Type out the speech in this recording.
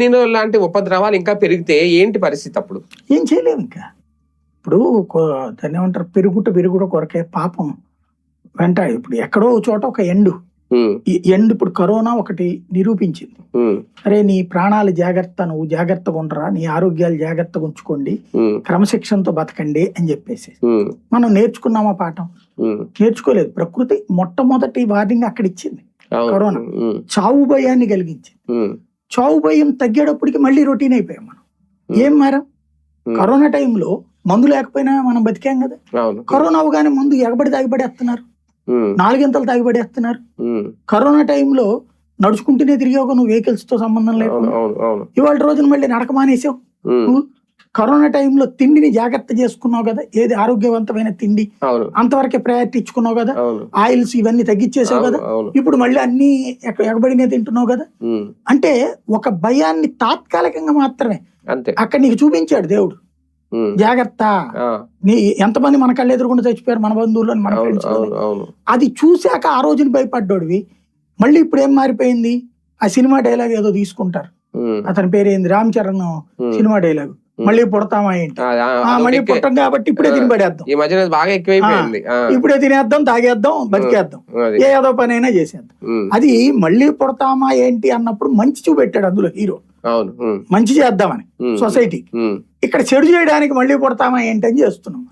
నేను లాంటి ఉపద్రవాలు ఇంకా పెరిగితే ఏంటి పరిస్థితి అప్పుడు? ఏం చేయలేము ఇంకా. ఇప్పుడు దాన్ని ఏమంటారు, పెరుగుట కొరకే పాపం వెంట. ఇప్పుడు ఎక్కడో చోట ఒక ఎండు ఈ ఎండు ఇప్పుడు కరోనా ఒకటి నిరూపించింది. అరే నీ ప్రాణాలు జాగ్రత్త, నువ్వు జాగ్రత్తగా ఉండరా, నీ ఆరోగ్యాలు జాగ్రత్తగా ఉంచుకోండి, క్రమశిక్షణతో బతకండి అని చెప్పేసి మనం నేర్చుకున్నామా పాఠం? నేర్చుకోలేదు. ప్రకృతి మొట్టమొదటి వార్నింగ్ అక్కడ ఇచ్చింది. కరోనా చావు భయాన్ని కలిగించింది. చావు భయం తగ్గేటప్పటికి మళ్ళీ రొటీన్ అయిపోయాం మనం. ఏం మారం? కరోనా టైంలో మందు లేకపోయినా మనం బతికాం కదా. కరోనా అవగానే మందు ఎగబడి తాగిపడేస్తున్నారు, 4 గంటలు తాగిపడేస్తున్నారు. కరోనా టైంలో నడుచుకుంటూనే తిరిగావు నువ్వు, వెహికల్స్ తో సంబంధం లేకుండా. ఇవాళ రోజున మళ్ళీ నడక మానేసావు. కరోనా టైంలో తిండిని జాగ్రత్త చేసుకున్నావు కదా, ఏది ఆరోగ్యవంతమైన తిండి అంతవరకే ప్రయారిటీ ఇచ్చుకున్నావు కదా, ఆయిల్స్ ఇవన్నీ తగ్గించేసావు కదా, ఇప్పుడు మళ్ళీ అన్ని ఎగబడినే తింటున్నావు కదా. అంటే ఒక భయాన్ని తాత్కాలికంగా మాత్రమే అక్కడ నీకు చూపించాడు దేవుడు. జాగ్రత్త, నీ ఎంతమంది మన కళ్ళు ఎదురుకుండా చచ్చిపోయారు, మన బంధువులు, మన ఫ్రెండ్స్. అది చూశాక ఆ రోజుని భయపడ్డాడువి. మళ్ళీ ఇప్పుడు ఏం మారిపోయింది? ఆ సినిమా డైలాగ్ ఏదో తీసుకుంటారు, అతని పేరు ఏంది, రామ్ చరణ్ సినిమా డైలాగ్, మళ్ళీ పుడతామా ఏంటి, మళ్ళీ పుట్టం కాబట్టి ఇప్పుడే తిని పడేద్దాం, ఇప్పుడే తినేద్దాం, తాగేద్దాం, బతికేద్దాం, ఏదో పని అయినా చేసేద్దాం. అది మళ్ళీ పుడతామా ఏంటి అన్నప్పుడు మంచి చూపెట్టాడు అందులో హీరో, మంచి చేద్దామని సొసైటీకి. ఇక్కడ చెడు చేయడానికి మళ్ళీ పుడతామా ఏంటి అని చేస్తున్నాం.